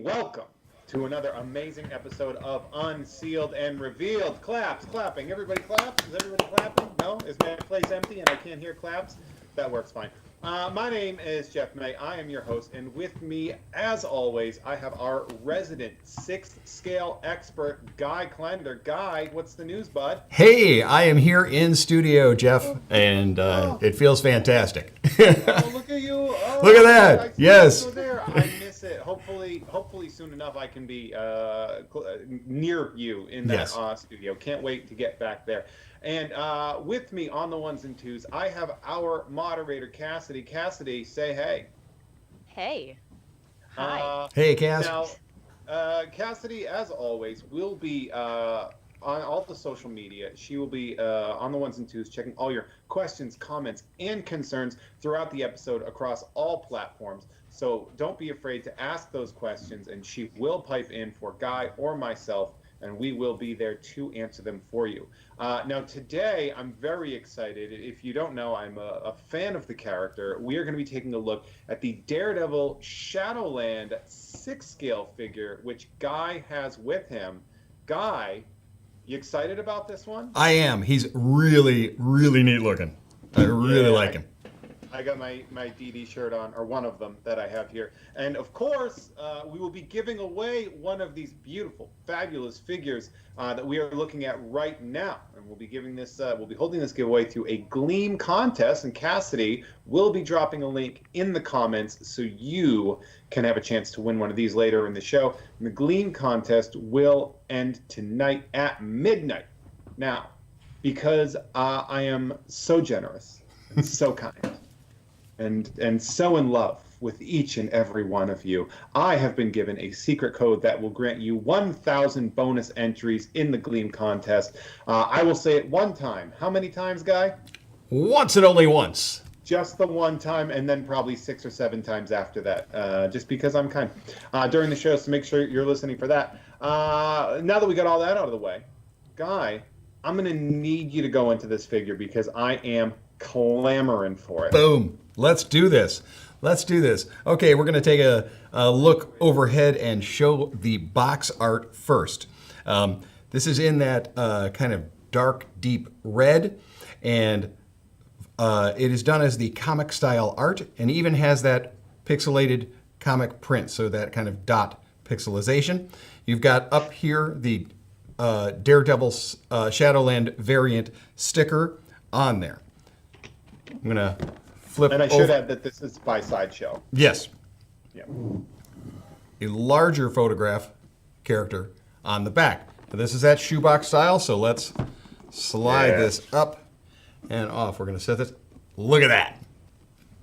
Welcome to another amazing episode of Unsealed and Revealed. Claps, clapping. Everybody claps? Is everybody clapping? No? Is my place empty and I can't hear claps? That works fine. My name is Jeff May. I am your host, and with me, as always, I have our resident Sixth Scale expert, Guy Klender. Guy, what's the news, bud? Hey, I am here in studio, Jeff, and it feels fantastic. Oh, look at you! Oh, look at that! Yes. There. I miss it. Hopefully soon enough I can be near you in that studio. Can't wait to get back there. And with me on the ones and twos, I have our moderator, Cassidy. Cassidy, say hey. Hey. Hi. Hey, Cass. Now, Cassidy, as always, will be on all the social media. She will be on the ones and twos, checking all your questions, comments, and concerns throughout the episode across all platforms. So don't be afraid to ask those questions, and she will pipe in for Guy or myself, and we will be there to answer them for you. Now, today, I'm very excited. If you don't know, I'm a fan of the character. We are going to be taking a look at the Daredevil Shadowland Sixth Scale Figure, which Guy has with him. Guy, you excited about this one? I am. He's really, really neat looking. I really like him. I got my DD shirt on, or one of them that I have here. And of course, we will be giving away one of these beautiful, fabulous figures that we are looking at right now. And we'll be giving this, we'll be holding this giveaway through a Gleam contest. And Cassidy will be dropping a link in the comments so you can have a chance to win one of these later in the show. And the Gleam contest will end tonight at midnight. Now, because I am so generous and so kind, and so in love with each and every one of you, I have been given a secret code that will grant you 1,000 bonus entries in the Gleam contest. I will say it one time. How many times, Guy? Once and only once. Just the one time, and then probably 6 or 7 times after that, just because I'm kind during the show, so make sure you're listening for that. Now that we got all that out of the way, Guy, I'm going to need you to go into this figure because I am clamoring for it. Boom. Let's do this. Let's do this. Okay, we're going to take a look overhead and show the box art first. This is in that kind of dark, deep red, and it is done as the comic style art, and even has that pixelated comic print, so that kind of dot pixelization. You've got up here the Daredevil Shadowland variant sticker on there. I'm going to flip and I should add that this is by Sideshow. Yes. Yeah. A larger photograph character on the back. Now, this is that shoebox style, so let's slide this up and off. We're going to set this. Look at that.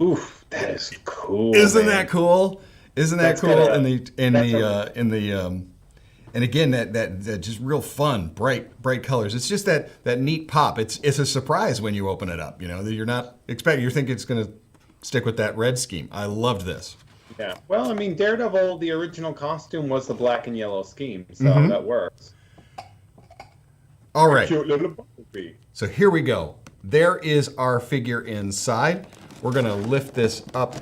Oof, that is cool. Isn't that cool? Isn't that cool? And again, that just real fun, bright colors. It's just that neat pop. It's a surprise when you open it up. You know, that you're not expecting. You think it's going to stick with that red scheme. I loved this. Yeah. Well, I mean, Daredevil, the original costume was the black and yellow scheme, so that works. All right. Cute little bumblebee. So here we go. There is our figure inside. We're going to lift this up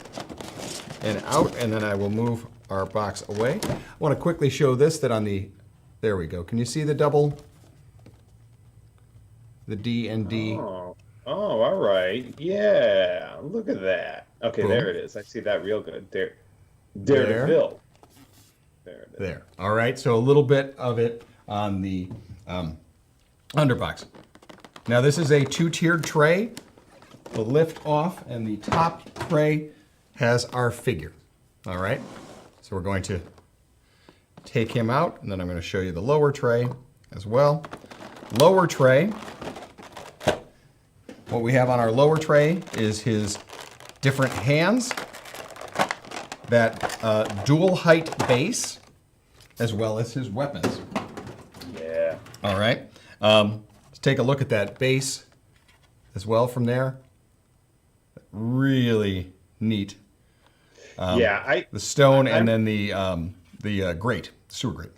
and out, and then I will move our box away. I want to quickly show this, that on the, there we go. Can you see the double? The D and D. Oh, all right. Yeah, look at that. Okay, boom. There it is. I see that real good. Daredevil. There it is. There. All right, so a little bit of it on the underbox. Now this is a 2-tiered tray. The lift off, and the top tray has our figure. All right. So we're going to take him out, and then I'm going to show you the lower tray as well. Lower tray, what we have on our lower tray is his different hands, that dual height base, as well as his weapons. Yeah. All right. Let's take a look at that base as well from there. Really neat. The stone and then the grate, sewer grate.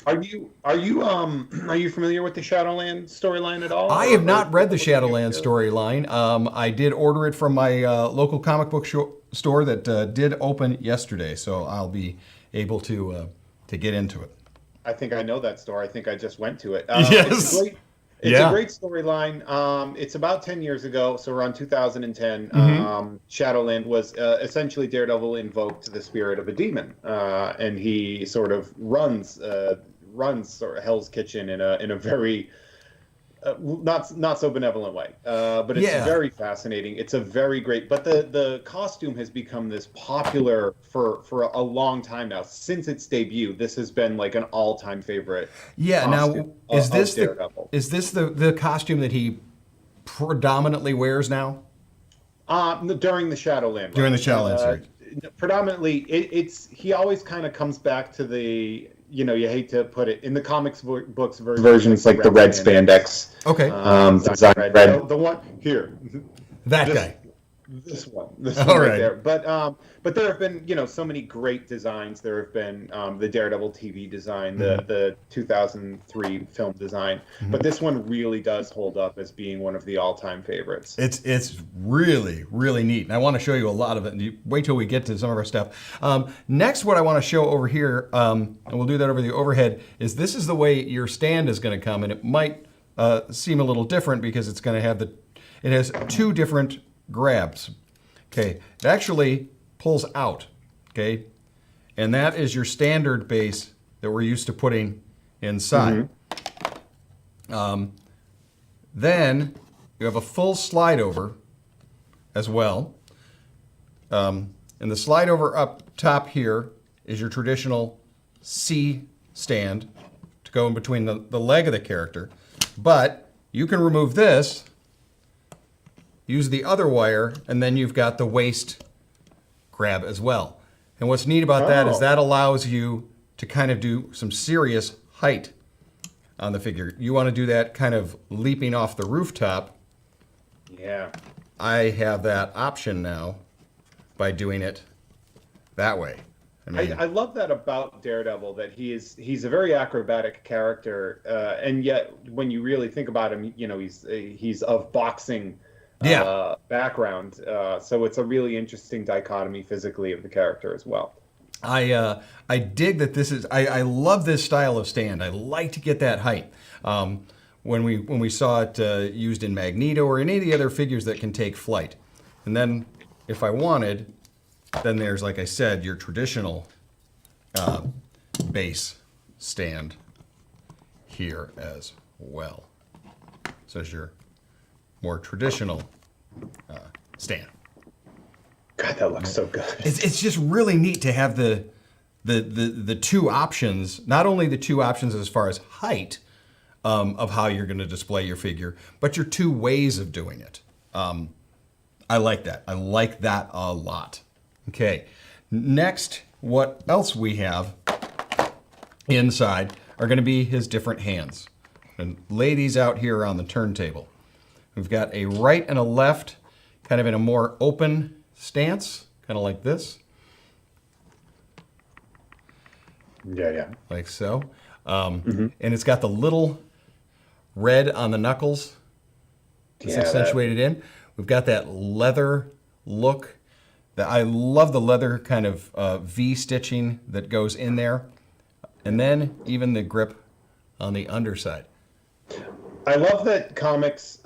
Are you familiar with the Shadowland storyline at all? I have not read the Shadowland storyline. I did order it from my local comic book store that did open yesterday, so I'll be able to get into it. I think I know that store. I think I just went to it. Yes. It's a great storyline. It's about 10 years ago, so around 2010. Shadowland was essentially Daredevil invoked the spirit of a demon, and he sort of runs sort of Hell's Kitchen in a very not so benevolent way. But it's very fascinating. It's a very great. But the costume has become this popular for a long time now. Since its debut, this has been like an all-time favorite. Yeah. Now, is this the costume that he predominantly wears now? During the Shadowland. During the Shadowland series. Predominantly, he always kind of comes back to the. You hate to put it in the comics books version. It's like the red spandex. Okay. Design red. The one here. That guy. This one right there. But there have been so many great designs. There have been the Daredevil TV design, the 2003 film design. But this one really does hold up as being one of the all-time favorites. It's really, really neat, and I want to show you a lot of it. And wait till we get to some of our stuff. Next, what I want to show over here, and we'll do that over the overhead, is this is the way your stand is going to come, and it might seem a little different because it's going to have it has two different grabs. Okay, it actually pulls out. Okay, and that is your standard base that we're used to putting inside. Then you have a full slide over as well. And the slide over up top here is your traditional C stand to go in between the leg of the character. But you can remove this, use the other wire, and then you've got the waist grab as well. And what's neat about that is that allows you to kind of do some serious height on the figure. You want to do that kind of leaping off the rooftop. Yeah. I have that option now by doing it that way. I love that about Daredevil, that he's a very acrobatic character, and yet when you really think about him, he's of boxing background, so it's a really interesting dichotomy physically of the character as well. I dig that this is. I love this style of stand. I like to get that height. When we saw it used in Magneto or any of the other figures that can take flight, and then if I wanted, then there's, like I said, your traditional base stand here as well. So it's your more traditional stand. God, that looks so good. It's just really neat to have the two options, not only the two options as far as height of how you're going to display your figure, but your two ways of doing it. I like that. I like that a lot. Okay, next, what else we have inside are going to be his different hands. And lay these out here on the turntable. We've got a right and a left, kind of in a more open stance, kind of like this. Yeah. Like so. And it's got the little red on the knuckles. It's accentuated in. We've got that leather look. I love the leather kind of V stitching that goes in there. And then even the grip on the underside. I love that comics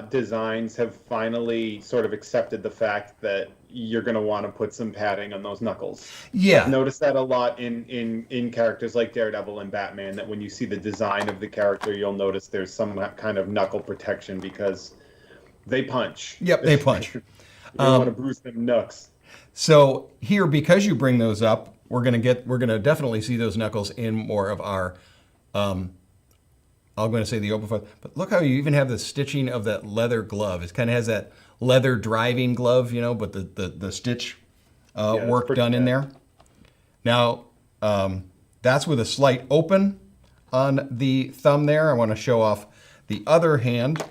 designs have finally sort of accepted the fact that you're going to want to put some padding on those knuckles. Yeah. I've noticed that a lot in characters like Daredevil and Batman, that when you see the design of the character, you'll notice there's some kind of knuckle protection because they punch. Yep, they punch. You don't want to bruise them knucks. So here, because you bring those up, we're gonna definitely see those knuckles in more of our I'm going to say the open front, but look how you even have the stitching of that leather glove. It kind of has that leather driving glove, but the stitch work done in there. Now, that's with a slight open on the thumb there. I want to show off the other hand.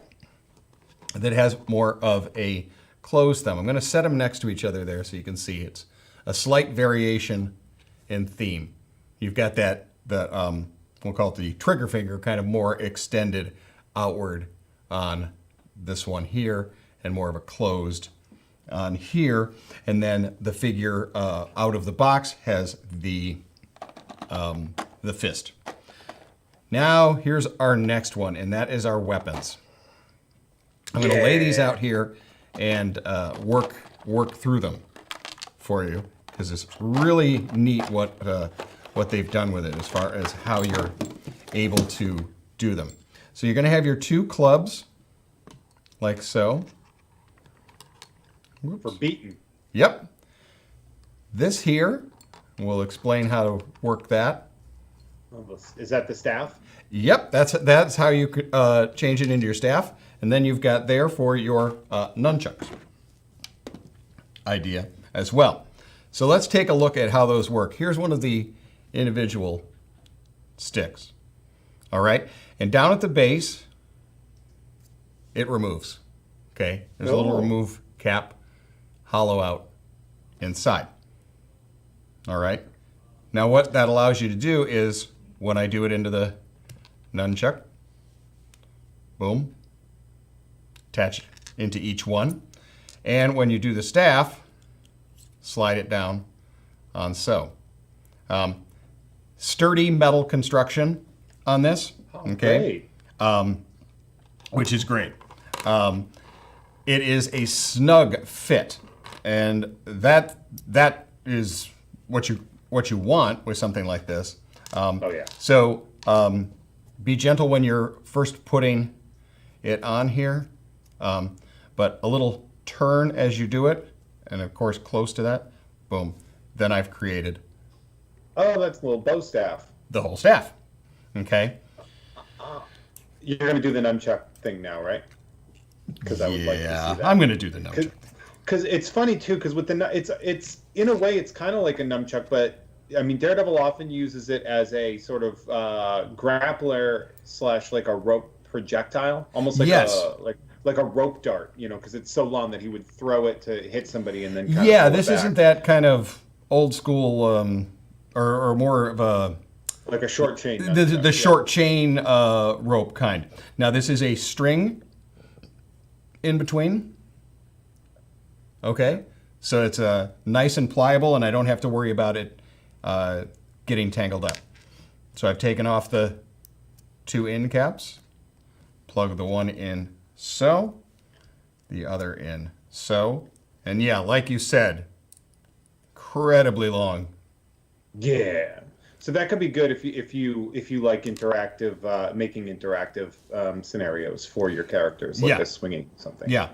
that has more of a closed thumb. I'm going to set them next to each other there so you can see it's a slight variation in theme. You've got we'll call it the trigger finger, kind of more extended outward on this one here, and more of a closed on here. And then the figure out of the box has the fist. Now here's our next one, and that is our weapons. I'm going to lay these out here and work through them for you, because it's really neat what they've done with it as far as how you're able to do them. So you're going to have your 2 clubs, like so. Whoops. For beating. Yep. This here, we'll explain how to work that. Is that the staff? Yep, that's how you could change it into your staff. And then you've got there for your nunchucks idea as well. So let's take a look at how those work. Here's one of the individual sticks. All right, and down at the base, it removes. Okay, there's a little remove cap, hollow out inside. All right, now what that allows you to do is, when I do it into the nunchuck, boom, attach into each one. And when you do the staff, slide it down on so. Sturdy metal construction on this, okay, which is great. It is a snug fit, and that is what you want with something like this. So be gentle when you're first putting it on here, but a little turn as you do it, and of course close to that, boom, then I've created. Oh, that's a little bow staff. The whole staff, okay? You're going to do the nunchuck thing now, right? Because I would like to see that. I'm going to do the nunchuck. Because it's funny too, because with the it's in a way it's kind of like a nunchuck, but I mean Daredevil often uses it as a sort of grappler / like a rope projectile, almost like a rope dart, you know, because it's so long that he would throw it to hit somebody and then kind of pull it this back. Isn't that kind of old school or more of a like a short chain? The short chain rope kind. Now this is a string in between. Okay, so it's nice and pliable, and I don't have to worry about it getting tangled up. So I've taken off the 2 end caps, plug the one in so, the other in so, and yeah, like you said, incredibly long. Yeah. So that could be good if you like interactive, making interactive scenarios for your characters, like a swinging something. Yeah.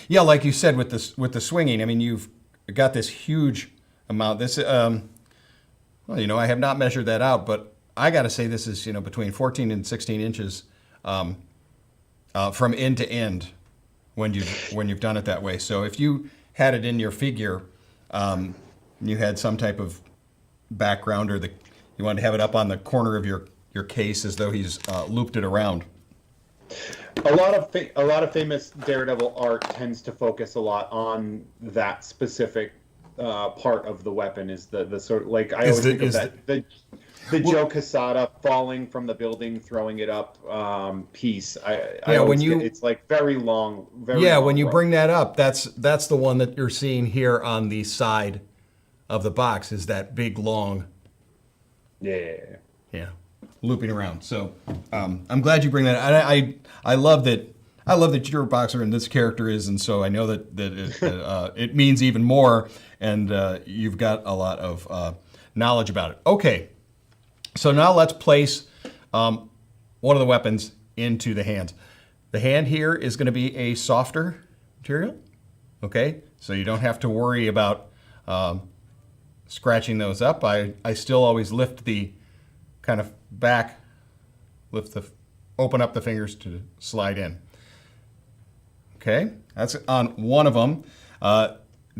Like you said with the swinging. I mean, you've got this huge amount. This, well, you know, I have not measured that out, but I got to say this is, you know, between 14 and 16 inches from end to end when you've done it that way. So if you had it in your figure, you had some type of background, or you wanted to have it up on the corner of your case as though he's looped it around. A lot of famous Daredevil art tends to focus a lot on that specific part of the weapon. Is the sort of, like, I always think of that the Joe Quesada falling from the building, throwing it up piece. It's like very long. When you bring that up, that's the one that you're seeing here on the side of the box, is that big long. Yeah, looping around. So I'm glad you bring that. I love that. I love that you're a boxer and this character is, and so I know that it means even more. And you've got a lot of knowledge about it. Okay, so now let's place one of the weapons into the hands. The hand here is going to be a softer material. Okay, so you don't have to worry about scratching those up. I still always lift the kind of back, open up the fingers to slide in. Okay, that's on one of them.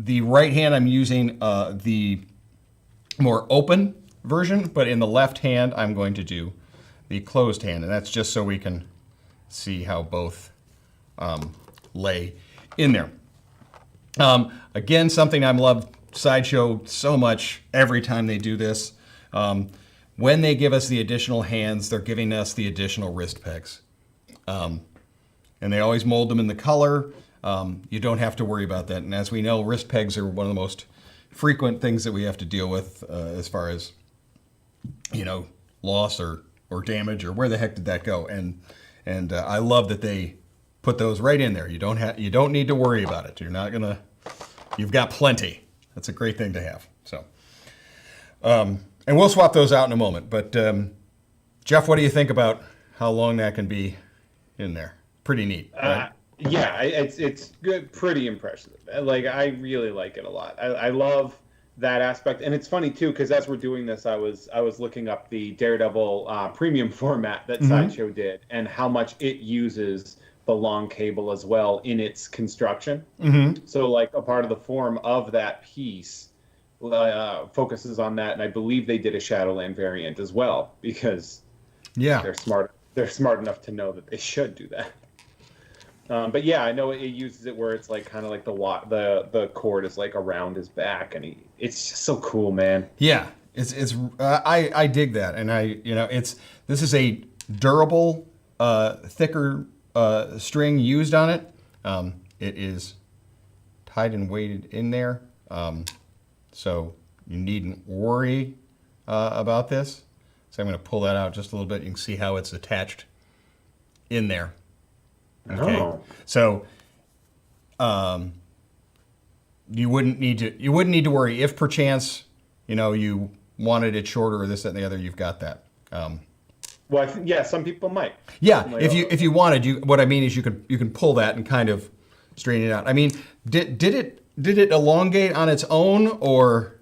The right hand, I'm using the more open version, but in the left hand, I'm going to do the closed hand, and that's just so we can see how both lay in there. Again, something I love Sideshow so much every time they do this. When they give us the additional hands, they're giving us the additional wrist pegs. And they always mold them in the color. You don't have to worry about that. And as we know, wrist pegs are one of the most frequent things that we have to deal with as far as, loss or damage or where the heck did that go. And I love that they put those right in there. You don't need to worry about it. You've got plenty. That's a great thing to have. So, and we'll swap those out in a moment. But Jeff, what do you think about how long that can be in there? Pretty neat, right? Yeah, it's good, pretty impressive. Like, I really like it a lot. I love that aspect, and it's funny too because as we're doing this, I was looking up the Daredevil premium format that Sideshow did, and how much it uses the long cable as well in its construction. So, like, a part of the form of that piece focuses on that, and I believe they did a Shadowland variant as well because they're smart. They're smart enough to know that they should do that. But yeah, I know it uses it where it's like kind of like the cord is like around his back, and it's just so cool, man. Yeah, I dig that, and this is a durable, thicker string used on it. It is tied and weighted in there, so you needn't worry about this. So I'm going to pull that out just a little bit. You can see how it's attached in there. Okay, so you wouldn't need to worry if perchance you wanted it shorter or this, that, and the other. You've got that. Well, some people might. Yeah, if you wanted, what I mean is you can pull that and kind of straighten it out. I mean, did it elongate on its own, or?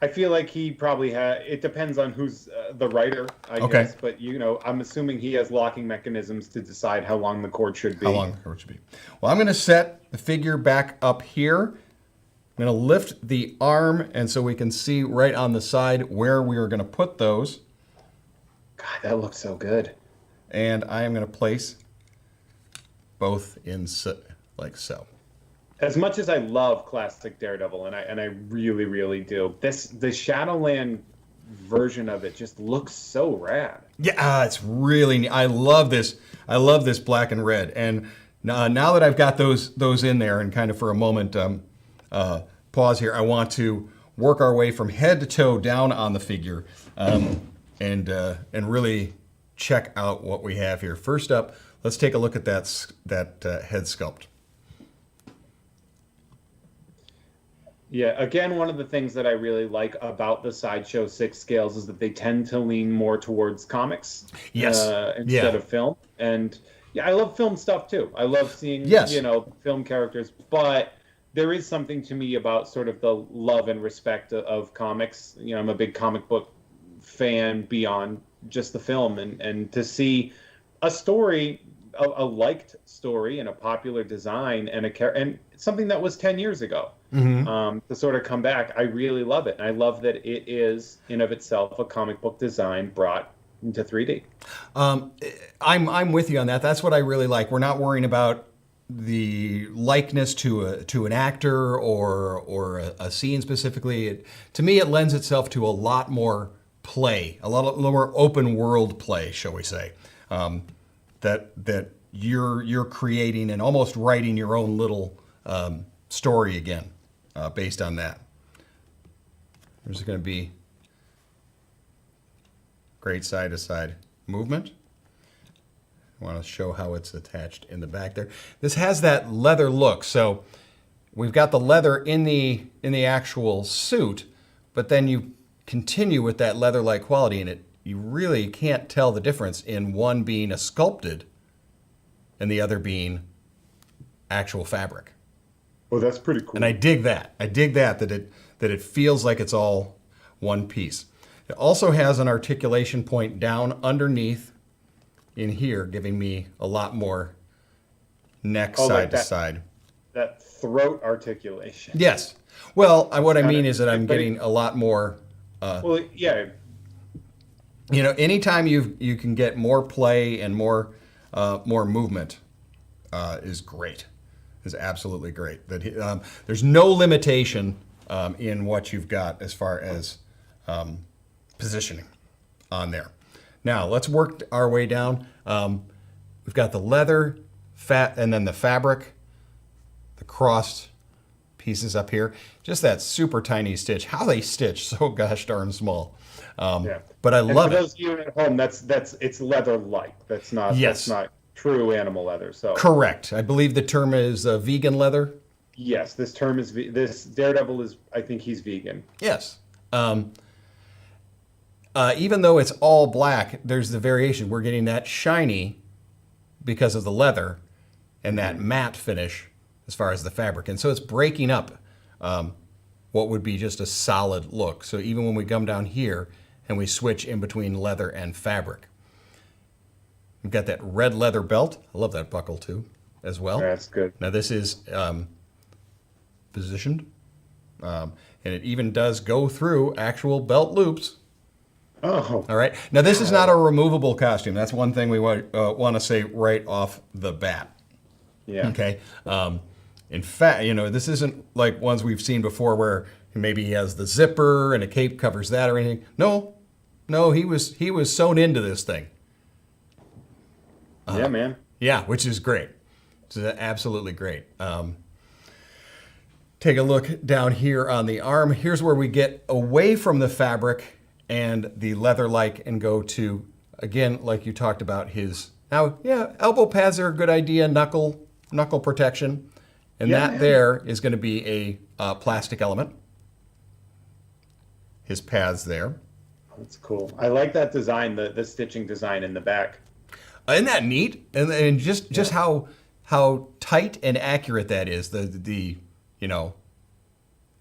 I feel like he probably had. It depends on who's the writer, I guess. But I'm assuming he has locking mechanisms to decide how long the cord should be. How long the cord should be. Well, I'm going to set the figure back up here. I'm going to lift the arm, and so we can see right on the side where we are going to put those. God, that looks so good. And I am going to place both in like so. As much as I love classic Daredevil, and I really, really do, the Shadowland version of it just looks so rad. Yeah, it's really neat. I love this. I love this black and red. And now that I've got those in there, and kind of for a moment, pause here. I want to work our way from head to toe down on the figure, and really check out what we have here. First up, let's take a look at that head sculpt. Yeah, again, one of the things that I really like about the Sideshow Sixth Scales is that they tend to lean more towards comics instead of film. And yeah, I love film stuff too. I love seeing film characters, but there is something to me about sort of the love and respect of comics. I'm a big comic book fan beyond just the film, and to see a story, a liked story and a popular design and something that was 10 years ago. To sort of come back, I really love it. And I love that it is, in of itself, a comic book design brought into 3D. I'm with you on that. That's what I really like. We're not worrying about the likeness to an actor or a scene specifically. To me, it lends itself to a lot more play, a lot more open world play, shall we say, that you're creating and almost writing your own little story again. Based on that. There's going to be great side-to-side movement. I want to show how it's attached in the back there. This has that leather look. So we've got the leather in the actual suit, but then you continue with that leather-like quality in it. You really can't tell the difference in one being a sculpted and the other being actual fabric. Oh, that's pretty cool. And I dig that. That it feels like it's all one piece. It also has an articulation point down underneath in here, giving me a lot more neck side to side. That throat articulation. Yes. Well, what I mean is that I'm getting a lot more. Anytime you can get more play and more movement, is great. Is absolutely great. That there's no limitation in what you've got as far as positioning on there. Now let's work our way down. We've got the leather, fat, and then the fabric, the crossed pieces up here. Just that super tiny stitch. How they stitch so gosh darn small. But I love it. For those of you at home, it's leather-like. That's not true animal leather. So correct. I believe the term is vegan leather. Yes, this term is this Daredevil is. I think he's vegan. Yes. Even though it's all black, there's the variation. We're getting that shiny because of the leather and that matte finish as far as the fabric. And so it's breaking up what would be just a solid look. So even when we come down here and we switch in between leather and fabric. We've got that red leather belt. I love that buckle too as well. That's good. Now this is positioned. And it even does go through actual belt loops. Oh. All right. Now, this is not a removable costume. That's one thing we want to say right off the bat. Yeah. Okay. In fact, this isn't like ones we've seen before where maybe he has the zipper and a cape covers that or anything. No, he was sewn into this thing. Yeah, man. Yeah, which is great. It's absolutely great. Take a look down here on the arm. Here's where we get away from the fabric and the leather-like and go to, again, like you talked about, his... Now, yeah, elbow pads are a good idea, knuckle protection. And there is going to be a plastic element. His pads there. That's cool. I like that design, the stitching design in the back. Isn't that neat? And just how tight and accurate that is. The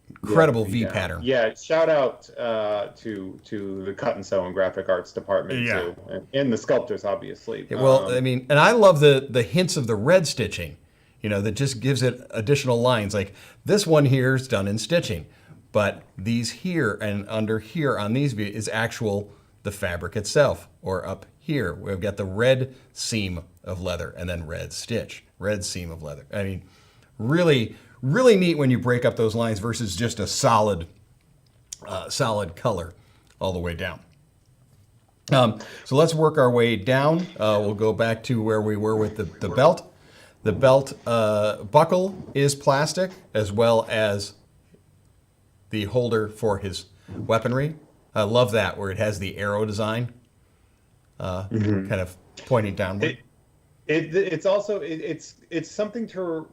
incredible V pattern. Yeah, shout out to the cut and sew and graphic arts department too, and the sculptors obviously. Well, and I love the hints of the red stitching, that just gives it additional lines. Like this one here is done in stitching, but these here and under here on these is the fabric itself, or up here we've got the red seam of leather and then red stitch, red seam of leather. I mean, really neat when you break up those lines versus just a solid color all the way down. So let's work our way down. We'll go back to where we were with the belt. The belt buckle is plastic, as well as the holder for his weaponry. I love that, where it has the arrow design kind of pointing downward. It's also something to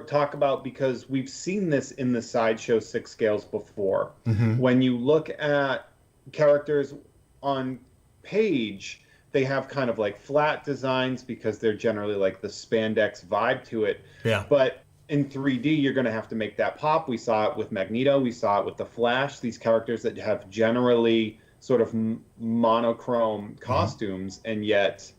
talk about because we've seen this in the Sideshow Six Scales before. Mm-hmm. When you look at characters on page, they have kind of like flat designs because they're generally like the spandex vibe to it. Yeah. But in 3D, you're going to have to make that pop. We saw it with Magneto. We saw it with the Flash. These characters that have generally sort of monochrome costumes, and yet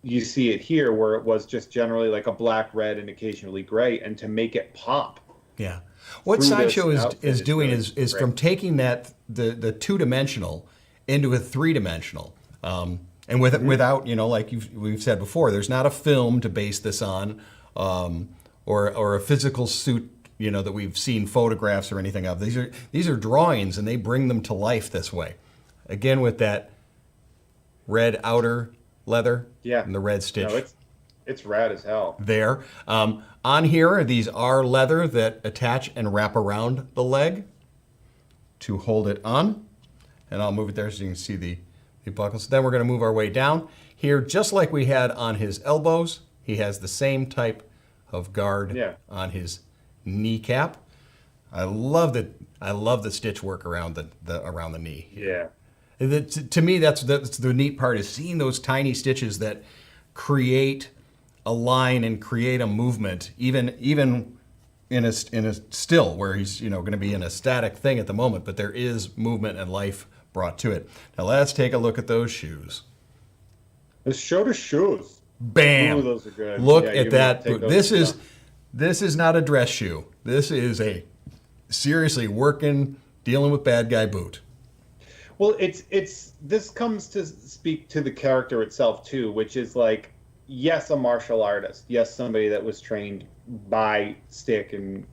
you see it here where it was just generally like a black, red, and occasionally gray, and to make it pop. Yeah. What Sideshow is doing is from taking that the two-dimensional into a three-dimensional. And without, like we've said before, there's not a film to base this on, or a physical suit, that we've seen photographs or anything of. These are drawings, and they bring them to life this way. Again, with that red outer leather and the red stitch. No, it's rad as hell. There. On here, these are leather that attach and wrap around the leg to hold it on. And I'll move it there so you can see the buckles. Then we're going to move our way down. Here, just like we had on his elbows, he has the same type of guard on his kneecap. I love the stitch work around the knee. Yeah. To me, that's the neat part, is seeing those tiny stitches that create a line and create a movement, even in a still where he's going to be in a static thing at the moment, but there is movement and life brought to it. Now let's take a look at those shoes. Let's show the shoes. Bam! Ooh, those are good. Look at that boot. This is not a dress shoe. This is a seriously dealing with bad guy boot. Well, this comes to speak to the character itself too, which is like, yes, a martial artist. Yes, somebody that was trained by Stick, and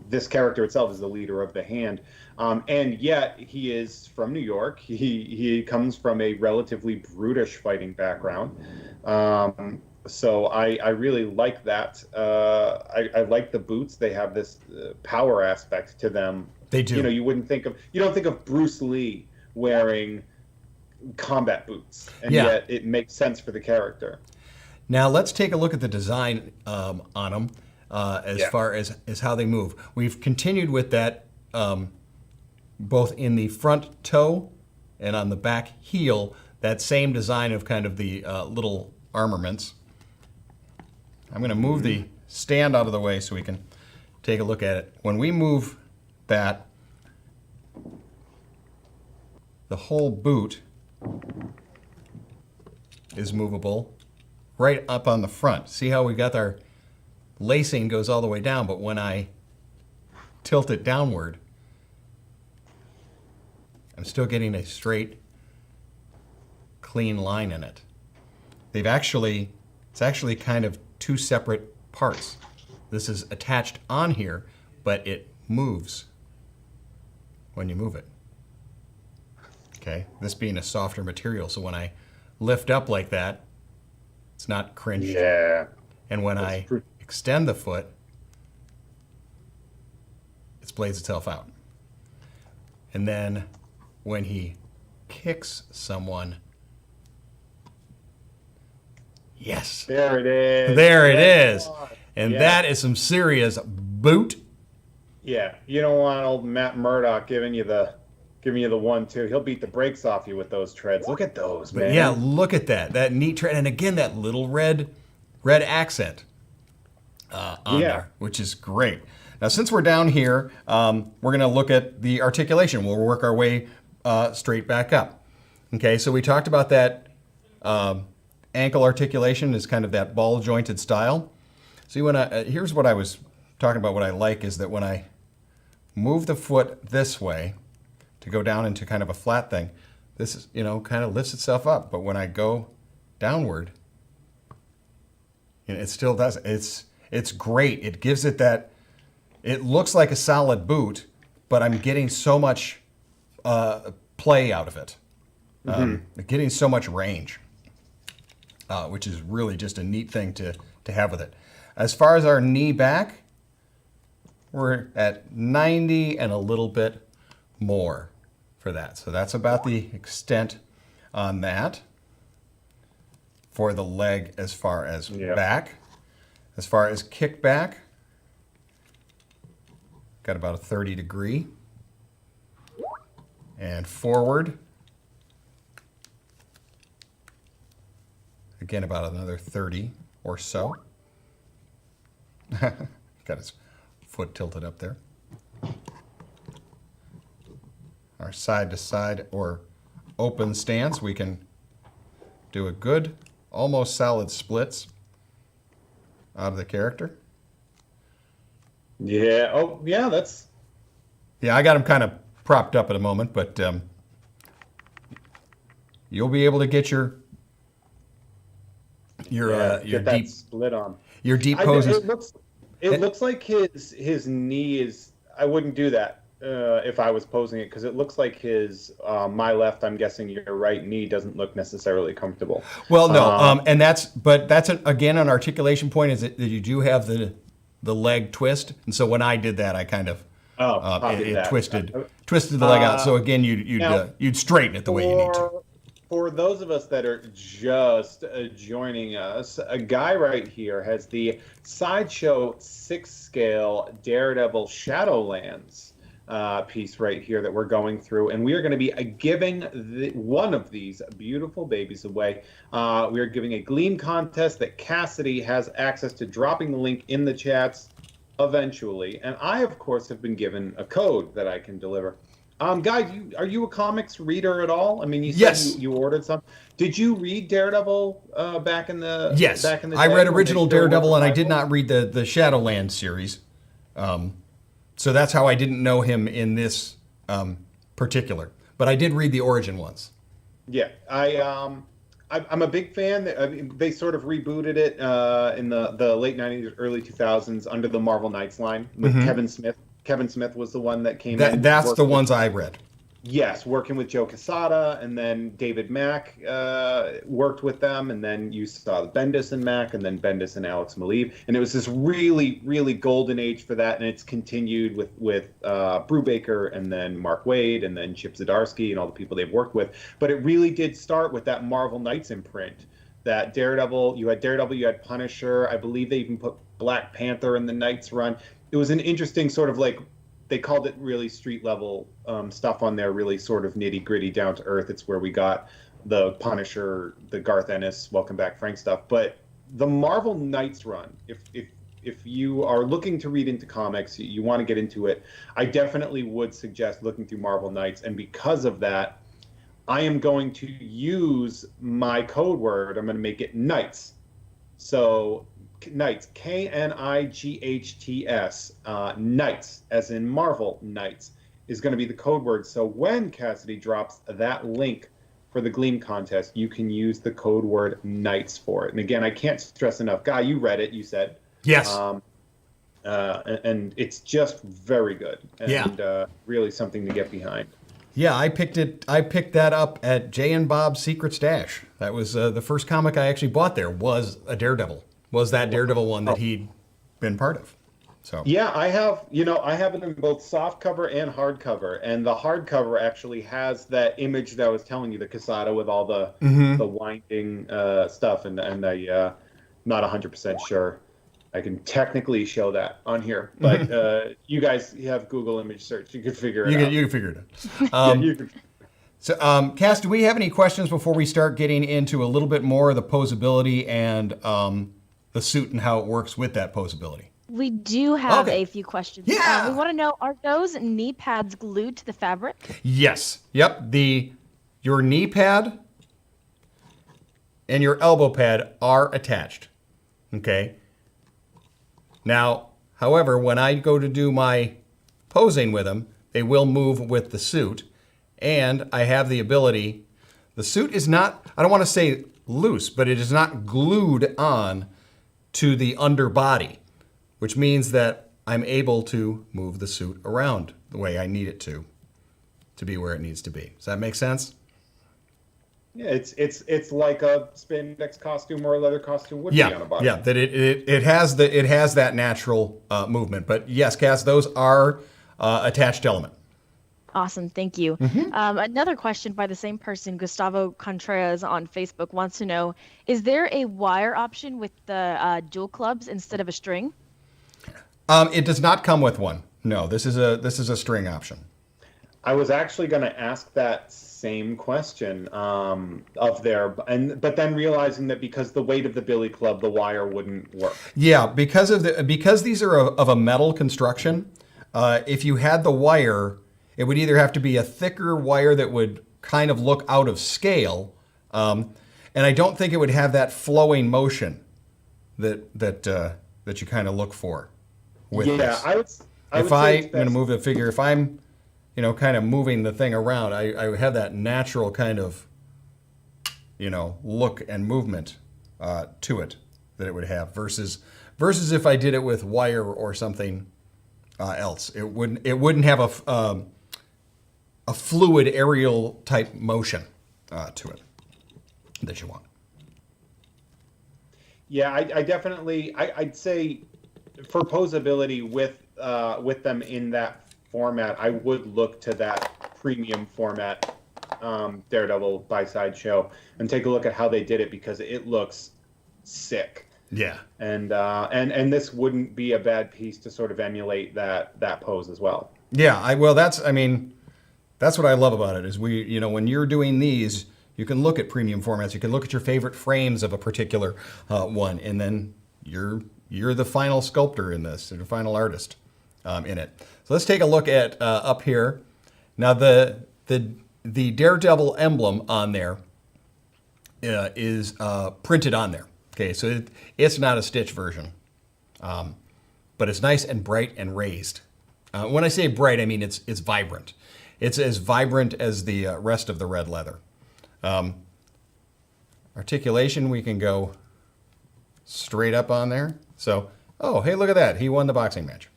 this character itself is the leader of the hand. And yet he is from New York. He comes from a relatively brutish fighting background. So I really like that. I like the boots. They have this power aspect to them. They do. You don't think of Bruce Lee wearing combat boots, and yet it makes sense for the character. Now let's take a look at the design on them as far as how they move. We've continued with that both in the front toe and on the back heel, that same design of kind of the little armaments. I'm going to move the stand out of the way so we can take a look at it. When we move that, the whole boot is movable right up on the front. See how we got our lacing goes all the way down, but when I tilt it downward, I'm still getting a straight, clean line in it. It's actually kind of two separate parts. This is attached on here, but it moves when you move it. Okay, this being a softer material, so when I lift up like that, it's not crinched. Yeah. And when I extend the foot, it splays itself out. And then when he kicks someone, yes. There it is. There it is. And that is some serious boot. Yeah, you don't want old Matt Murdock giving you the 1-2. He'll beat the brakes off you with those treads. Look at those, man. But yeah, look at that neat tread, and again that little red accent on there, which is great. Now, since we're down here, we're going to look at the articulation. We'll work our way straight back up. Okay, so we talked about that ankle articulation is kind of that ball jointed style. See, here's what I was talking about. What I like is that when I move the foot this way to go down into kind of a flat thing, this is, kind of lifts itself up. But when I go downward, it still does. It's great. It gives it that. It looks like a solid boot, but I'm getting so much play out of it. Getting so much range, which is really just a neat thing to have with it. As far as our knee back, we're at 90 and a little bit more for that. So that's about the extent on that for the leg as far as back. As far as kick back, got about a 30 degree. And forward, again about another 30 or so. Got his foot tilted up there. Our side to side or open stance, we can do a good, almost solid splits out of the character. Yeah. Oh, yeah. That's. Yeah, I got him kind of propped up at a moment, but you'll be able to get your that deep split on. Your deep poses. It looks like his knee is. I wouldn't do that if I was posing it, because it looks like his my left. I'm guessing your right knee doesn't look necessarily comfortable. Well, no, and that's again an articulation point is that you do have the leg twist, and so when I did that, I kind of it twisted the leg out. So again, you'd straighten it the way you need to. For those of us that are just joining us, a guy right here has the Sideshow Sixth Scale Daredevil Shadowlands piece right here that we're going through, and we are going to be giving one of these beautiful babies away. We are giving a Gleam contest that Cassidy has access to, dropping the link in the chats eventually, and I, of course, have been given a code that I can deliver. Guy, are you a comics reader at all? I mean, you said you ordered some. Did you read Daredevil back in the back in the day? I read original Daredevil, and I did not read the Shadowland series. So that's how I didn't know him in this particular. But I did read the origin ones. Yeah, I'm a big fan. I mean, they sort of rebooted it in the late '90s, early 2000s under the Marvel Knights line with Kevin Smith. Kevin Smith was the one that came in. That's the ones I read. Yes, working with Joe Quesada, and then David Mack worked with them, and then you saw Bendis and Mack, and then Bendis and Alex Maleev, and it was this really, really golden age for that, and it's continued with Brubaker, and then Mark Waid, and then Chip Zdarsky, and all the people they've worked with. But it really did start with that Marvel Knights imprint. That Daredevil, you had Punisher. I believe they even put Black Panther in the Knights run. It was an interesting sort of like. They called it really street level stuff on there, really sort of nitty gritty, down to earth. It's where we got the Punisher, the Garth Ennis, Welcome Back Frank stuff. But the Marvel Knights run, if you are looking to read into comics, you want to get into it, I definitely would suggest looking through Marvel Knights. And because of that, I am going to use my code word. I'm going to make it Knights. So Knights, Knights, Knights, as in Marvel Knights, is going to be the code word. So when Cassidy drops that link for the Gleam contest, you can use the code word Knights for it. And again, I can't stress enough. Guy, you read it, you said. Yes. And it's just very good. And really something to get behind. Yeah, I picked that up at Jay and Bob's Secret Stash. That was the first comic I actually bought there was a Daredevil. Was that Daredevil one that he'd been part of? So yeah, I have it in both soft cover and hardcover, and the hardcover actually has that image that I was telling you, the Casada with all the winding stuff, and I'm not 100% sure I can technically show that on here, but you guys have Google image search, you can figure it out. You can figure it out. So, Cass, do we have any questions before we start getting into a little bit more of the posability and the suit and how it works with that posability? We do have a few questions. Yeah. We want to know, are those knee pads glued to the fabric? Yes. Yep. Your knee pad and your elbow pad are attached. Okay. Now, however, when I go to do my posing with them, they will move with the suit, and I have the ability. The suit is not, I don't want to say loose, but it is not glued on to the underbody, which means that I'm able to move the suit around the way I need it to be where it needs to be. Does that make sense? Yeah, it's like a spandex costume or a leather costume would be on a body. Yeah, that it has that natural movement. But yes, Cass, those are attached element. Awesome, thank you. Another question by the same person, Gustavo Contreras on Facebook, wants to know, is there a wire option with the dual clubs instead of a string? It does not come with one. No, this is a string option. I was actually going to ask that same question but then realizing that because the weight of the billy club, the wire wouldn't work. Yeah, because these are of a metal construction. If you had the wire, it would either have to be a thicker wire that would kind of look out of scale, and I don't think it would have that flowing motion that you kind of look for with this. I'm going to move the figure, if I'm kind of moving the thing around, I have that natural kind of look and movement to it that it would have versus if I did it with wire or something else. It wouldn't have a fluid aerial type motion to it that you want. Yeah, I definitely, I'd say for posability with them in that format, I would look to that premium format Daredevil by Sideshow and take a look at how they did it, because it looks sick. Yeah. And this wouldn't be a bad piece to sort of emulate that pose as well. Yeah, that's what I love about it is when you're doing these, you can look at premium formats, you can look at your favorite frames of a particular one, and then you're the final sculptor in this, the final artist in it. So let's take a look at up here. Now the Daredevil emblem on there is printed on there. Okay, so it's not a stitch version, but it's nice and bright and raised. When I say bright, I mean it's vibrant. It's as vibrant as the rest of the red leather. articulation, we can go straight up on there. So, oh, hey, look at that. He won the boxing match.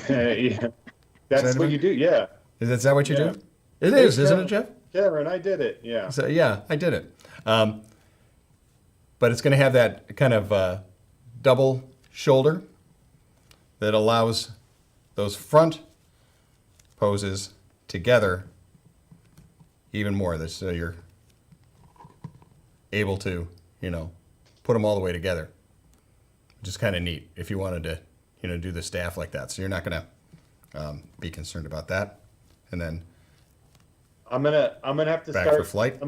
Yeah. That's what you do, yeah. Is that what you Yeah. do? It is, isn't it, Jeff? Cameron, I did it, yeah. So, yeah, I did it. But it's going to have that kind of double shoulder that allows those front poses together even more. So you're able to, put them all the way together. Which is kind of neat if you wanted to, do the staff like that. So you're not going to be concerned about that. And then I'm gonna have to back start for flight.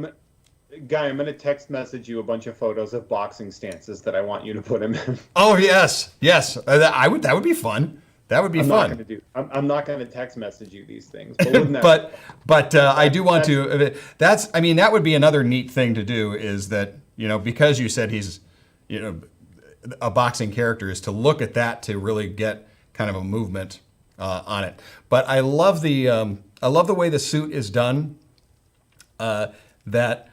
Guy, I'm gonna text message you a bunch of photos of boxing stances that I want you to put him in. Oh yes. That would be fun. That would be fun. I'm not gonna text message you these things. But wouldn't that but I do want to. That would be another neat thing to do. Is that because you said he's a boxing character, is to look at that to really get kind of a movement on it. But I love the way the suit is done. That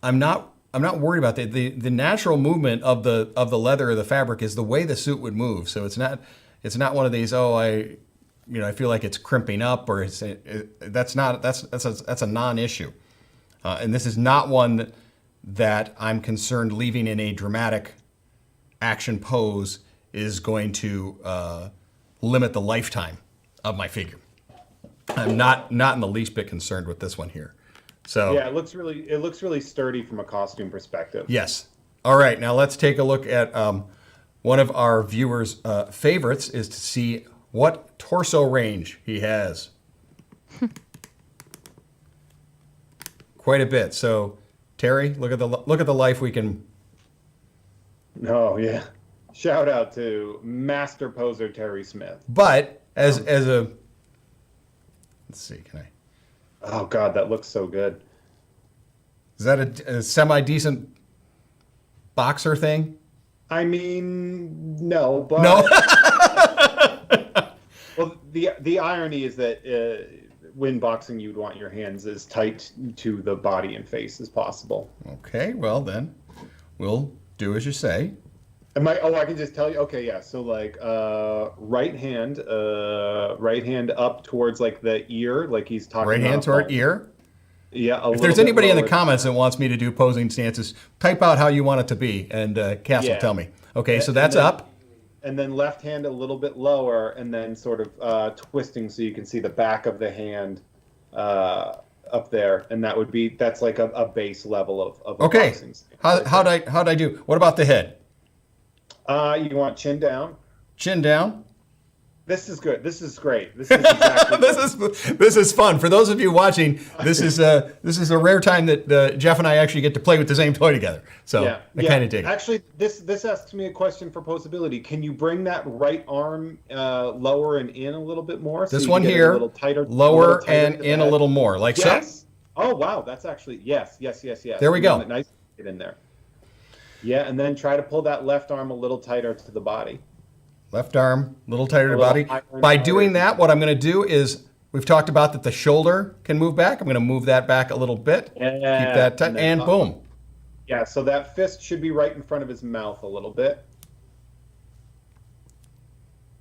I'm not worried about the natural movement of the leather or the fabric is the way the suit would move. So it's not one of these, I feel like it's crimping up, or that's a non-issue. And this is not one that I'm concerned leaving in a dramatic action pose is going to limit the lifetime of my figure. I'm not in the least bit concerned with this one here. So yeah, it looks really sturdy from a costume perspective. Yes. All right, now let's take a look at one of our viewers' favorites is to see what torso range he has. Quite a bit. So, Terry, look at the life we can. Oh yeah, shout out to master poser Terry Smith. But as a, let's see, can I? Oh God, that looks so good. Is that a semi-decent boxer thing? I mean, no, but No. Well, the irony is that when boxing, you'd want your hands as tight to the body and face as possible. Okay, well then, we'll do as you say. I can just tell you. Okay, yeah. So like, right hand up towards like the ear, like he's talking. Right hand toward ear. Yeah. If there's anybody in the comments that wants me to do posing stances, type out how you want it to be, and Cass will tell me. Okay, so that's up. And then left hand a little bit lower, and then sort of twisting so you can see the back of the hand up there, and that's like a base level of a okay. boxing stance. How'd I do? What about the head? You want chin down. Chin down. This is good. This is great. This is exactly this is fun. For those of you watching, this is a rare time that Jeff and I actually get to play with the same toy together. So I kind of dig it. Actually, this asks me a question for posability. Can you bring that right arm lower and in a little bit more? This one here, lower and in a little more, like so. Oh wow, that's actually yes. There we go. Nice, get in there. Yeah, and then try to pull that left arm a little tighter to the body. Left arm, a little tighter to the body. By doing that, what I'm going to do is, we've talked about that the shoulder can move back. I'm going to move that back a little bit. Yeah, keep that tight, and boom. Yeah, so that fist should be right in front of his mouth a little bit.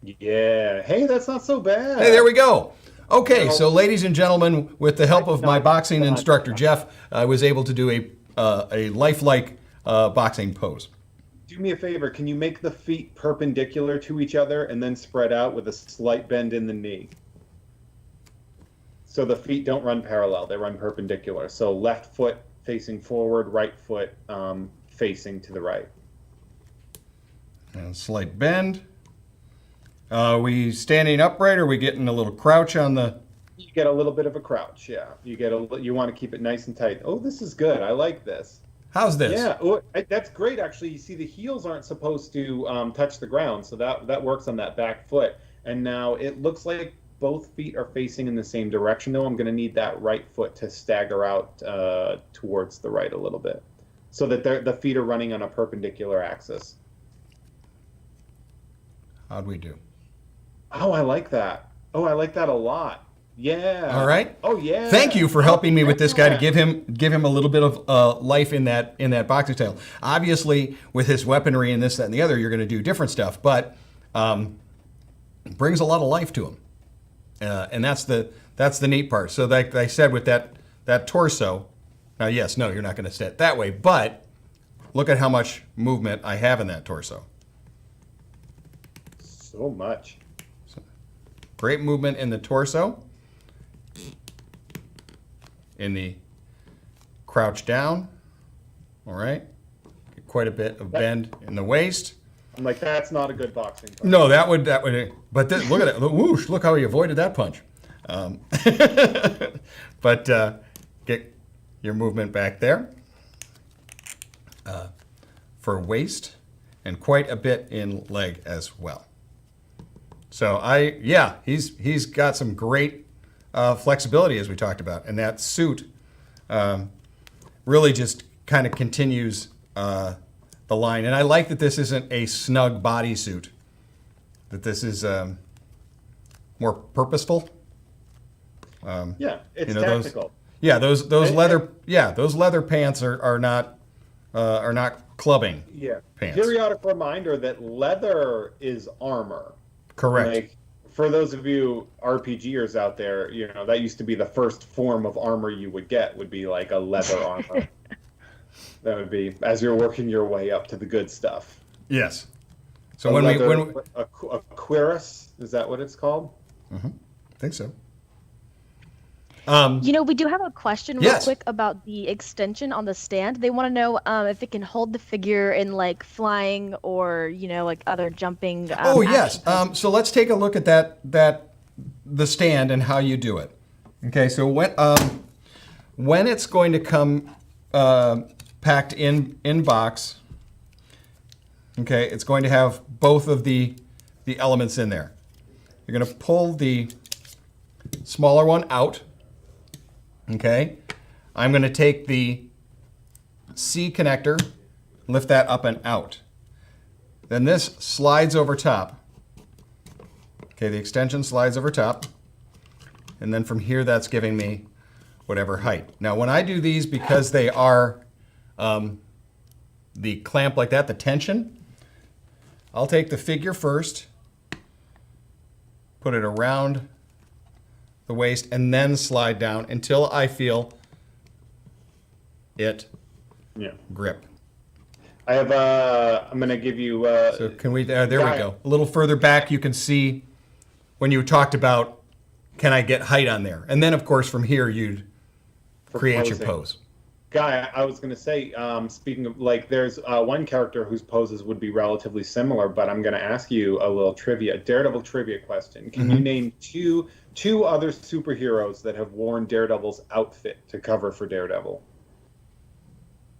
Yeah. Hey, that's not so bad. Hey, there we go. Okay, so ladies and gentlemen, with the help of my boxing instructor, Jeff, I was able to do a lifelike boxing pose. Do me a favor, can you make the feet perpendicular to each other and then spread out with a slight bend in the knee? So the feet don't run parallel, they run perpendicular. So left foot facing forward, right foot facing to the right. And slight bend. Are we standing upright, or are we getting a little crouch on the... You get a little bit of a crouch, yeah. You want to keep it nice and tight. Oh, this is good, I like this. How's this? Yeah, that's great, actually. You see, the heels aren't supposed to touch the ground, so that works on that back foot. And now it looks like both feet are facing in the same direction, though. I'm going to need that right foot to stagger out towards the right a little bit, so that the feet are running on a perpendicular axis. How'd we do? Oh, I like that. Oh, I like that a lot. Yeah. All right. Oh yeah. Thank you for helping me with this guy to give him a little bit of life in that boxing style. Obviously, with his weaponry and this, that, and the other, you're going to do different stuff, but brings a lot of life to him, and that's the neat part. So, like I said, with that torso. Now, yes, no, you're not going to sit that way, but look at how much movement I have in that torso. So much. Great movement in the torso. In the crouch down. All right. Get quite a bit of bend in the waist. I'm like, that's not a good boxing punch. No, that would. But look at it. Whoosh! Look how he avoided that punch. But get your movement back there for waist, and quite a bit in leg as well. So he's got some great flexibility, as we talked about, and that suit really just kind of continues the line. And I like that this isn't a snug bodysuit, that this is more purposeful. It's tactical. Those leather pants are not clubbing. Yeah. Pants. Periodic reminder that leather is armor. Correct. Like, for those of you RPGers out there, that used to be the first form of armor you would get, would be like a leather armor. That would be as you're working your way up to the good stuff. Yes. So a cuirass, is that what it's called? I think so. We do have a question real quick about the extension on the stand. They want to know if it can hold the figure in like flying or like other jumping. Yes. So let's take a look at the stand and how you do it. Okay. So when it's going to come packed in box, okay, it's going to have both of the elements in there. You're going to pull the smaller one out. Okay, I'm going to take the C connector, lift that up and out. Then this slides over top. Okay, the extension slides over top. And then from here, that's giving me whatever height. Now, when I do these, because they are the clamp like that, the tension, I'll take the figure first, put it around the waist, and then slide down until I feel it grip. I have I'm going to give you so can we there we go. A little further back you can see when you talked about can I get height on there. And then of course from here you'd create your pose. Guy, I was going to say, speaking of, like, there's one character whose poses would be relatively similar, but I'm going to ask you a little Daredevil trivia question. Can you name two other superheroes that have worn Daredevil's outfit to cover for Daredevil?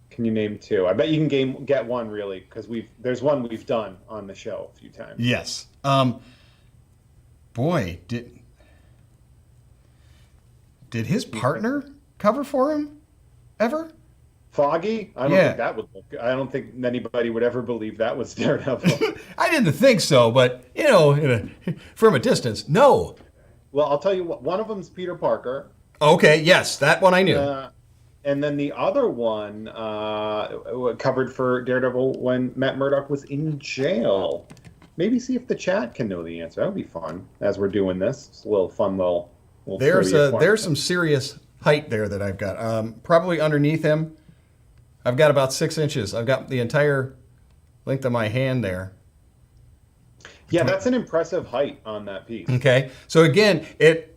Can you name two? I bet you can get one, really, because there's one we've done on the show a few times. Yes. Boy, did his partner cover for him? Ever? Foggy? I don't think anybody would ever believe that was Daredevil. I didn't think so, but from a distance, no. Well, I'll tell you what. One of them's Peter Parker. Okay, yes, that one I knew. And then the other one covered for Daredevil when Matt Murdock was in jail. Maybe see if the chat can know the answer. That would be fun as we're doing this. It's a little fun little there's some serious height there that I've got. Probably underneath him, I've got about 6 inches. I've got the entire length of my hand there. Yeah, that's an impressive height on that piece. Okay, so again, if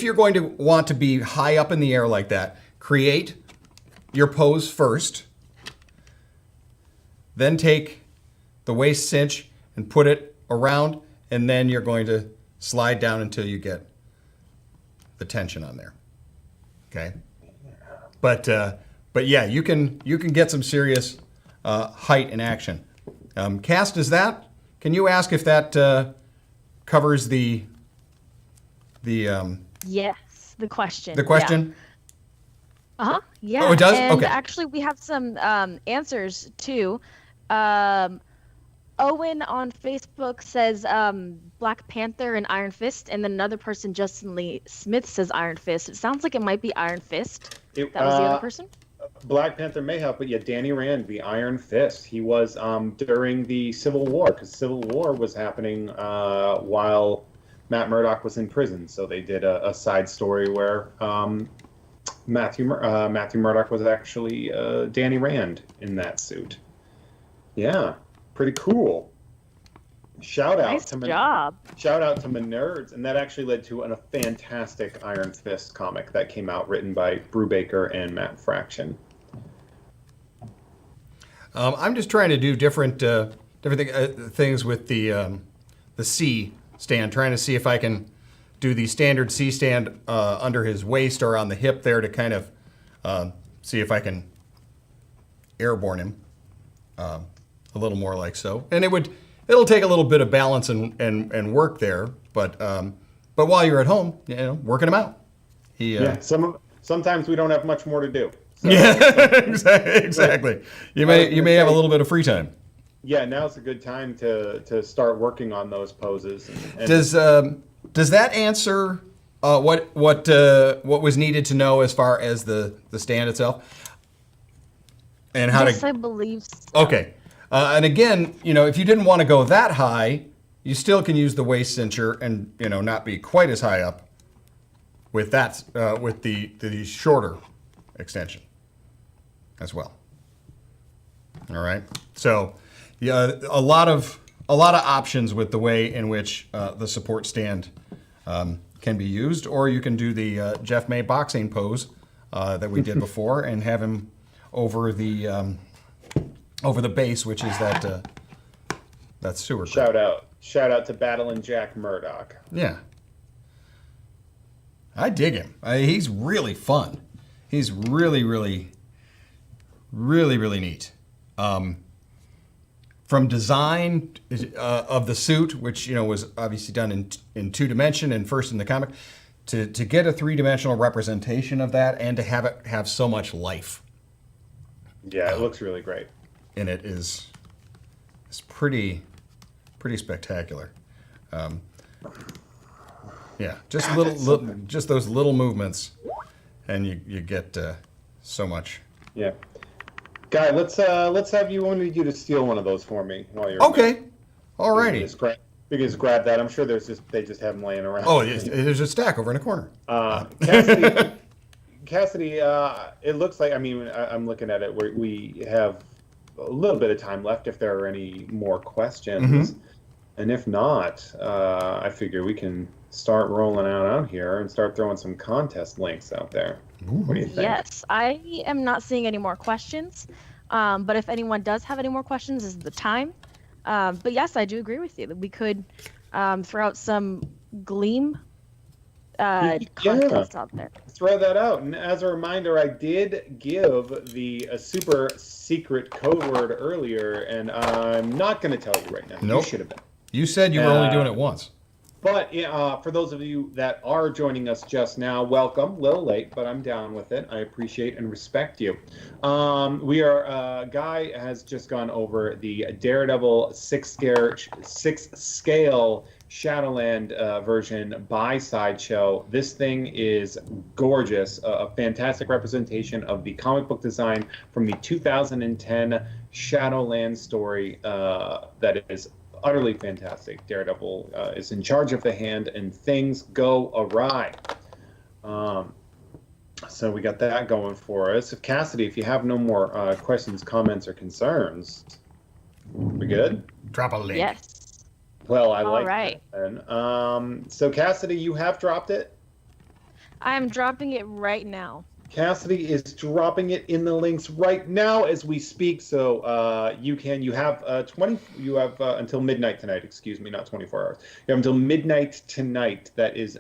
you're going to want to be high up in the air like that, create your pose first, then take the waist cinch and put it around, and then you're going to slide down until you get the tension on there. Okay, but yeah, you can get some serious height in action. Cass, can you ask if that covers the yes, the question. The question? Yeah. Yeah. Oh, it does? And okay. Actually, we have some answers too. Owen on Facebook says Black Panther and Iron Fist, and then another person, Justin Lee Smith, says Iron Fist. It sounds like it might be Iron Fist. It, That was the other person? Black Panther may have, but yeah, Danny Rand, the Iron Fist. He was during the Civil War, because Civil War was happening while Matt Murdock was in prison. So they did a side story where Matthew Murdock was actually Danny Rand in that suit. Yeah, pretty cool. Shout out to my nerds, and that actually led to a fantastic Iron Fist comic that came out, written by Brubaker and Matt Fraction. I'm just trying to do different things with the C stand, trying to see if I can do the standard C stand under his waist or on the hip there to kind of see if I can airborne him a little more like so, and it'll take a little bit of balance and work there, but while you're at home, working him out. Sometimes we don't have much more to do. So, exactly. You may have a little bit of free time. Yeah, now's a good time to start working on those poses. And does that answer what was needed to know as far as the stand itself? And how yes, I believe so. Okay. And again, if you didn't want to go that high, you still can use the waist cincher and, not be quite as high up with that, with the shorter extension as well. All right. So, yeah, a lot of options with the way in which the support stand can be used, or you can do the Jeff May boxing pose that we did before and have him over the base, which is that sewer. Shout out to Battling Jack Murdock. Yeah, I dig him. He's really fun. He's really, really, really, really neat. From design of the suit, which was obviously done in 2-dimension and first in the comic, to get a 3-dimensional representation of that and to have it have so much life. Yeah, it looks really great. And it's pretty spectacular. Yeah, just those little movements, and you get so much. Yeah, Guy, let's have you. I need you to steal one of those for me while you're okay. Alrighty. You can just grab that. I'm sure they just have them laying around. Oh, there's a stack over in a corner. Cassidy, it looks like, I'm looking at it, we have a little bit of time left if there are any more questions. Mm-hmm. And if not, I figure we can start rolling out here and start throwing some contest links out there. Ooh. What do you think? Yes, I am not seeing any more questions. But if anyone does have any more questions, this is the time. But yes, I do agree with you that we could throw out some Gleam contest out there. Throw that out. And as a reminder, I did give the super secret code word earlier, and I'm not going to tell you right now. Nope. You should have been. You said you were only doing it once. But for those of you that are joining us just now, welcome. A little late, but I'm down with it. I appreciate and respect you. Guy has just gone over the Daredevil Sixth Scale Shadowland version by Sideshow. This thing is gorgeous, a fantastic representation of the comic book design from the 2010 Shadowland story that is utterly fantastic. Daredevil is in charge of the hand, and things go awry. So we got that going for us. Cassidy, if you have no more questions, comments, or concerns, we good? Drop a link. Yes. Well, I All like right. that. And, so Cassidy, you have dropped it? I'm dropping it right now. Cassidy is dropping it in the links right now as we speak. So you have until midnight tonight. Excuse me, not 24 hours. You have until midnight tonight. That is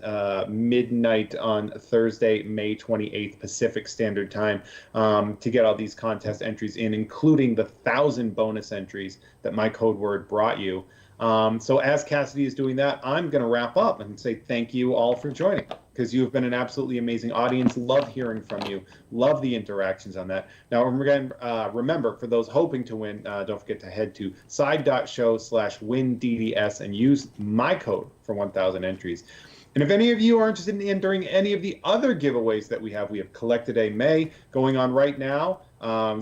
midnight on Thursday, May 28th Pacific Standard Time, to get all these contest entries in, including the 1,000 bonus entries that my code word brought you. So as Cassidy is doing that, I'm going to wrap up and say thank you all for joining. because you've been an absolutely amazing audience. Love hearing from you. Love the interactions on that. Now, again, remember, for those hoping to win, don't forget to head to side.show/windds and use my code for 1,000 entries. And if any of you are interested in entering any of the other giveaways that we have Collected A May going on right now.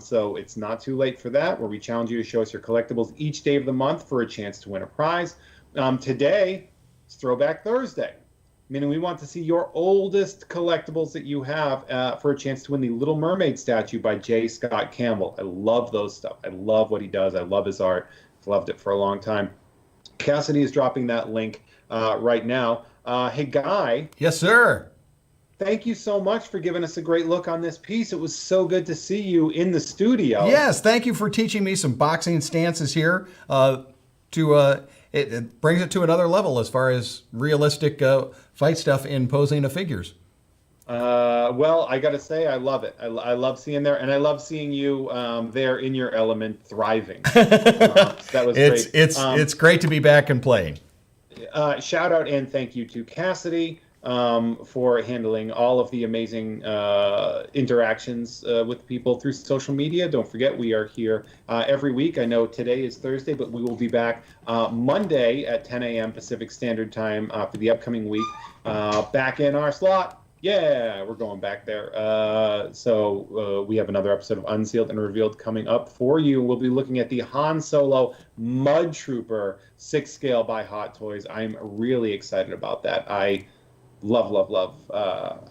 So it's not too late for that, where we challenge you to show us your collectibles each day of the month for a chance to win a prize. Today, it's Throwback Thursday, meaning we want to see your oldest collectibles that you have for a chance to win the Little Mermaid statue by J. Scott Campbell. I love those stuff. I love what he does. I love his art. I've loved it for a long time. Cassidy is dropping that link right now. Hey, Guy. Yes, sir. Thank you so much for giving us a great look on this piece. It was so good to see you in the studio. Yes, thank you for teaching me some boxing stances here. It brings it to another level as far as realistic fight stuff in posing of figures. Well, I got to say, I love it. I love seeing there, and I love seeing you there in your element, thriving. That was great. It's great to be back and playing. Shout out and thank you to Cassidy for handling all of the amazing interactions with people through social media. Don't forget, we are here every week. I know today is Thursday, but we will be back Monday at 10 a.m. Pacific Standard Time for the upcoming week. Back in our slot. Yeah, we're going back there. So we have another episode of Unsealed and Revealed coming up for you. We'll be looking at the Han Solo Mud Trooper 6th Scale by Hot Toys. I'm really excited about that. I love.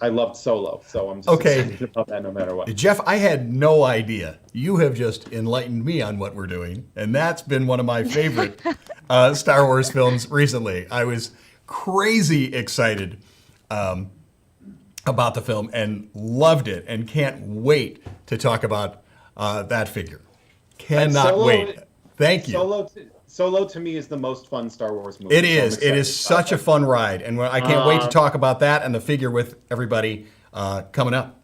I loved Solo, so I'm just excited about that no matter what. Jeff, I had no idea. You have just enlightened me on what we're doing, and that's been one of my favorite Star Wars films recently. I was crazy excited about the film and loved it, and can't wait to talk about that figure. Cannot wait. Thank you. Solo to me is the most fun Star Wars movie. It is. It is such a fun ride, and I can't wait to talk about that and the figure with everybody coming up.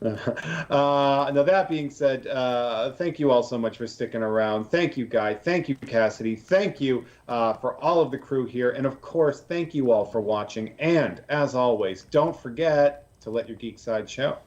Now, that being said, thank you all so much for sticking around. Thank you, Guy. Thank you, Cassidy. Thank you for all of the crew here. And, of course, thank you all for watching. And, as always, don't forget to let your geek side show.